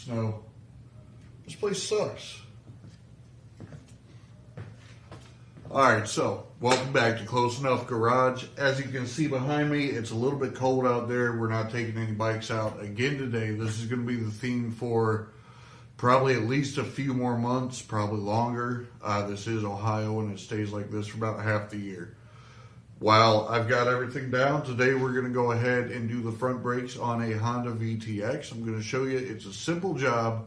snow. This place sucks. Alright, so welcome back to Close Enough Garage. As you can see behind me, it's a little bit cold out there. We're not taking any bikes out again today. This is going to be the theme for probably at least a few more months, probably longer. This is Ohio and it stays like this for about half the year. While I've got everything down, today we're going to go ahead and do the front brakes on a Honda VTX. I'm going to show you, it's a simple job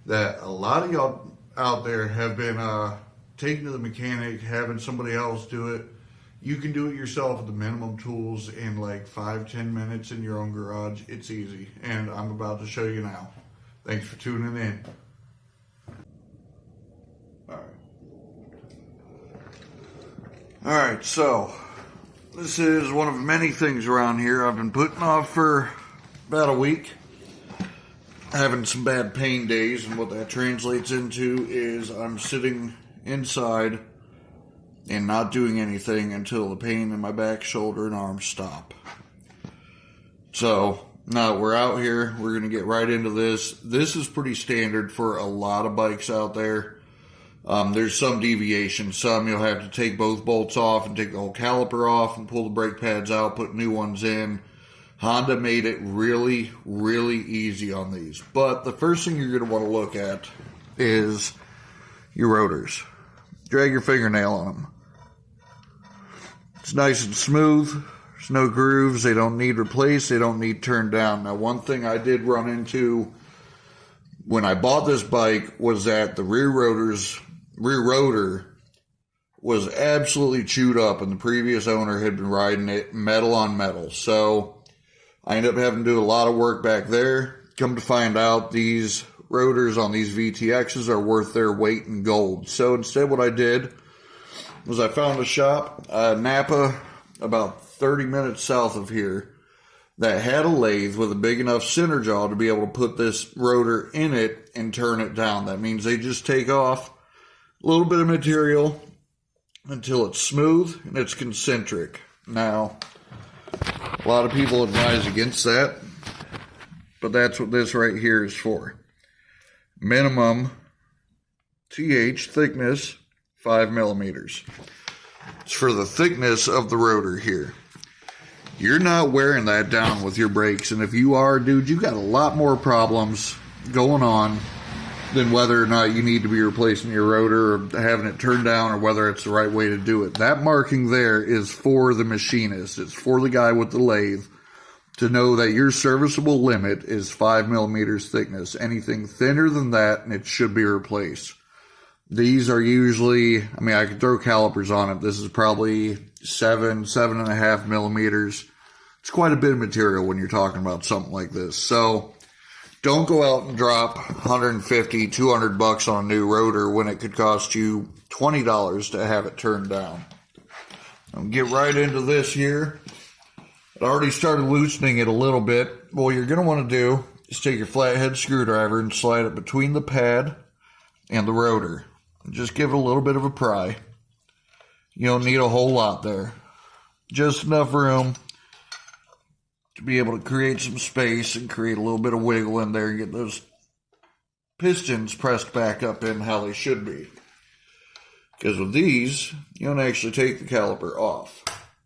that a lot of y'all out there have been taking to the mechanic, having somebody else do it. You can do it yourself with the minimum tools in like 5-10 minutes in your own garage. It's easy, and I'm about to show you now. Thanks for tuning in. Alright, so this is one of many things around here I've been putting off for about a week. Having some bad pain days, and what that translates into is I'm sitting inside and not doing anything until the pain in my back, shoulder, and arm stop. So now we're out here. We're going to get right into this. This is pretty standard for a lot of bikes out there. There's some deviations. Some you'll have to take both bolts off and take the whole caliper off and pull the brake pads out, put new ones in. Honda made it really, really easy on these. But the first thing you're going to want to look at is your rotors. Drag your fingernail on them. It's nice and smooth. There's no grooves. They don't need replaced. They don't need turned down. Now, one thing I did run into when I bought this bike was that the rear rotor was absolutely chewed up, and the previous owner had been riding it metal on metal. So I ended up having to do a lot of work back there. Come to find out, these rotors on these VTXs are worth their weight in gold. So instead what I did was I found a shop, Napa, about 30 minutes south of here, that had a lathe with a big enough center jaw to be able to put this rotor in it and turn it down. That means they just take off a little bit of material until it's smooth and it's concentric. Now, a lot of people advise against that, but that's what this right here is for. Minimum TH thickness, 5 millimeters. It's for the thickness of the rotor here. You're not wearing that down with your brakes, and if you are, dude, you got a lot more problems going on than whether or not you need to be replacing your rotor or having it turned down or whether it's the right way to do it. That marking there is for the machinist. It's for the guy with the lathe to know that your serviceable limit is 5 millimeters thickness. Anything thinner than that, and it should be replaced. These are usually, I mean, I could throw calipers on it. This is probably 7.5 millimeters. It's quite a bit of material when you're talking about something like this. So don't go out and drop $150, $200 on a new rotor when it could cost you $20 to have it turned down. I'll get right into this here. I already started loosening it a little bit. What you're going to want to do is take your flathead screwdriver and slide it between the pad and the rotor. Just give it a little bit of a pry. You don't need a whole lot there. Just enough room to be able to create some space and create a little bit of wiggle in there and get those pistons pressed back up in how they should be. Because with these, you don't actually take the caliper off.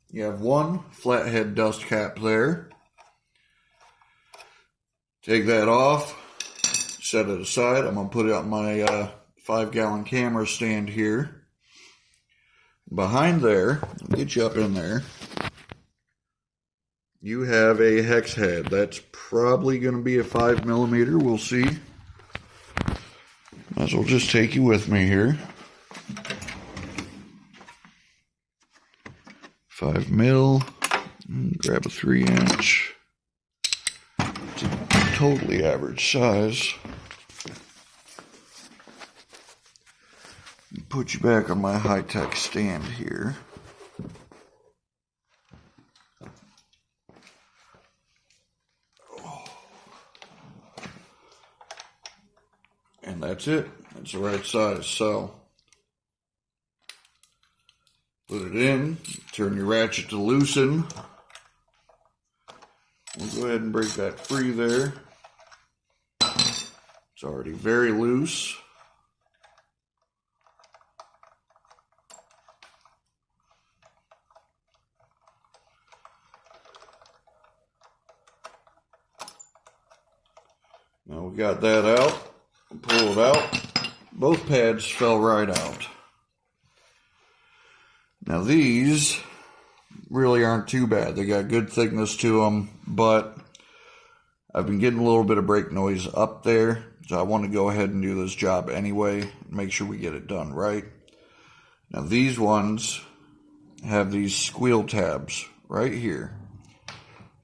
You have one flathead dust cap there. Take that off, set it aside. I'm going to put it on my 5-gallon camera stand here. Behind there, get you up in there, you have a hex head. That's probably going to be a 5 millimeter. We'll see. Might as well just take you with me here. 5 mil. Grab a 3-inch. It's a totally average size. Put you back on my high-tech stand here. And that's it. That's the right size. So put it in, turn your ratchet to loosen. We'll go ahead and break that free there. It's already very loose. Now we got that out. Pull it out. Both pads fell right out. Now these really aren't too bad. They got good thickness to them, but I've been getting a little bit of brake noise up there, so I want to go ahead and do this job anyway, make sure we get it done right. Now these ones have these squeal tabs right here.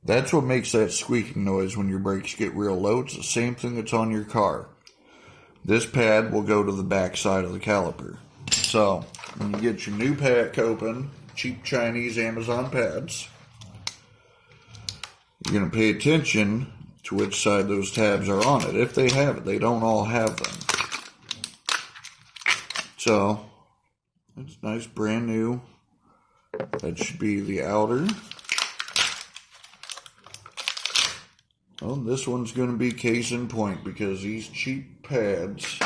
That's what makes that squeaking noise when your brakes get real low. It's the same thing that's on your car. This pad will go to the back side of the caliper. So when you get your new pack open, cheap Chinese Amazon pads, you're going to pay attention to which side those tabs are on it. If they have it, they don't all have them. So it's nice, brand new. That should be the outer. Well, this one's going to be case in point because these cheap pads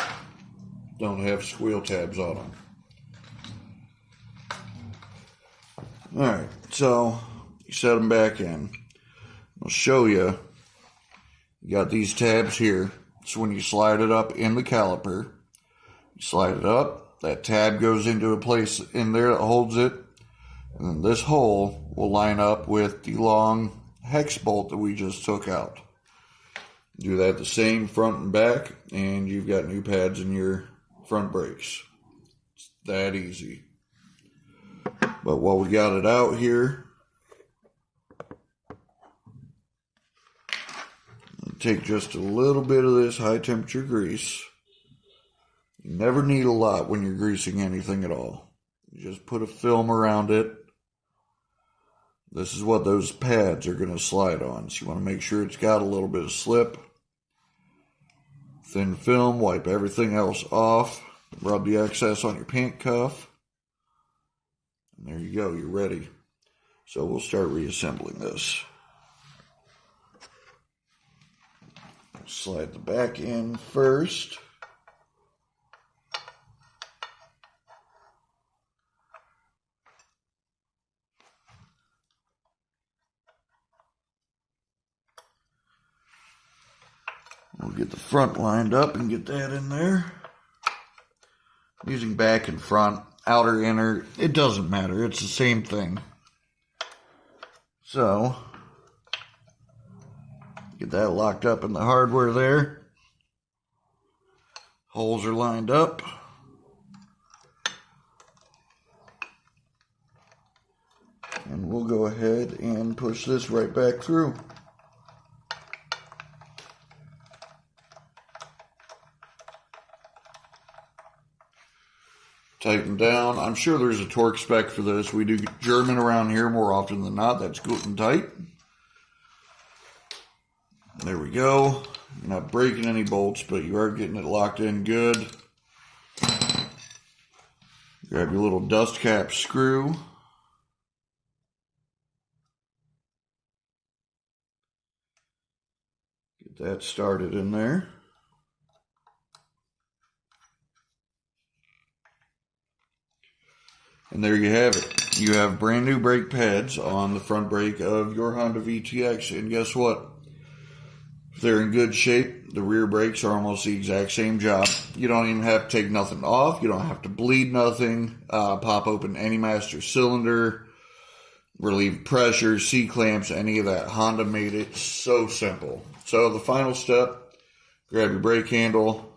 don't have squeal tabs on them. Alright, so you set them back in. I'll show you. You got these tabs here. So when you slide it up in the caliper, you slide it up, that tab goes into a place in there that holds it, and then this hole will line up with the long hex bolt that we just took out. Do that the same front and back, and you've got new pads in your front brakes. It's that easy. But while we got it out here, take just a little bit of this high temperature grease. You never need a lot when you're greasing anything at all. You just put a film around it. This is what those pads are going to slide on. So you want to make sure it's got a little bit of slip. Thin film, wipe everything else off. Rub the excess on your pant cuff. And there you go, you're ready. So we'll start reassembling this. Slide the back in first. We'll get the front lined up and get that in there. Using back and front, outer, inner, it doesn't matter. It's the same thing. So, get that locked up in the hardware there. Holes are lined up. And we'll go ahead and push this right back through. Tighten down. I'm sure there's a torque spec for this. We do German around here more often than not. That's good and tight. There we go. You're not breaking any bolts, but you are getting it locked in good. Grab your little dust cap screw. Get that started in there. And there you have it. You have brand new brake pads on the front brake of your Honda VTX. And guess what? If they're in good shape, the rear brakes are almost the exact same job. You don't even have to take nothing off. You don't have to bleed nothing. Pop open any master cylinder. Relieve pressure, C-clamps, any of that. Honda made it so simple. So the final step, grab your brake handle.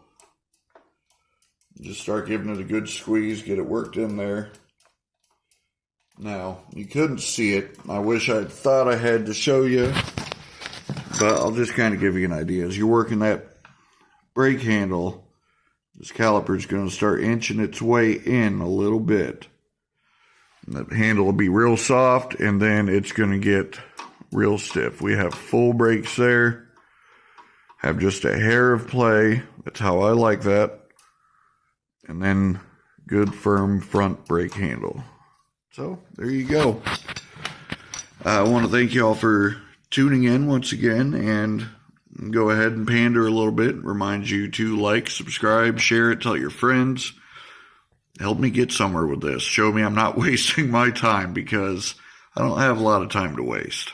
Just start giving it a good squeeze. Get it worked in there. Now, you couldn't see it. I wish I thought I had to show you, but I'll just kind of give you an idea. As you're working that brake handle, this caliper is going to start inching its way in a little bit. And that handle will be real soft, and then it's going to get real stiff. We have full brakes there. Have just a hair of play. That's how I like that. And then good firm front brake handle. So, there you go. I want to thank you all for tuning in once again, and go ahead and pander a little bit. Remind you to like, subscribe, share it, tell your friends. Help me get somewhere with this. Show me I'm not wasting my time, because I don't have a lot of time to waste.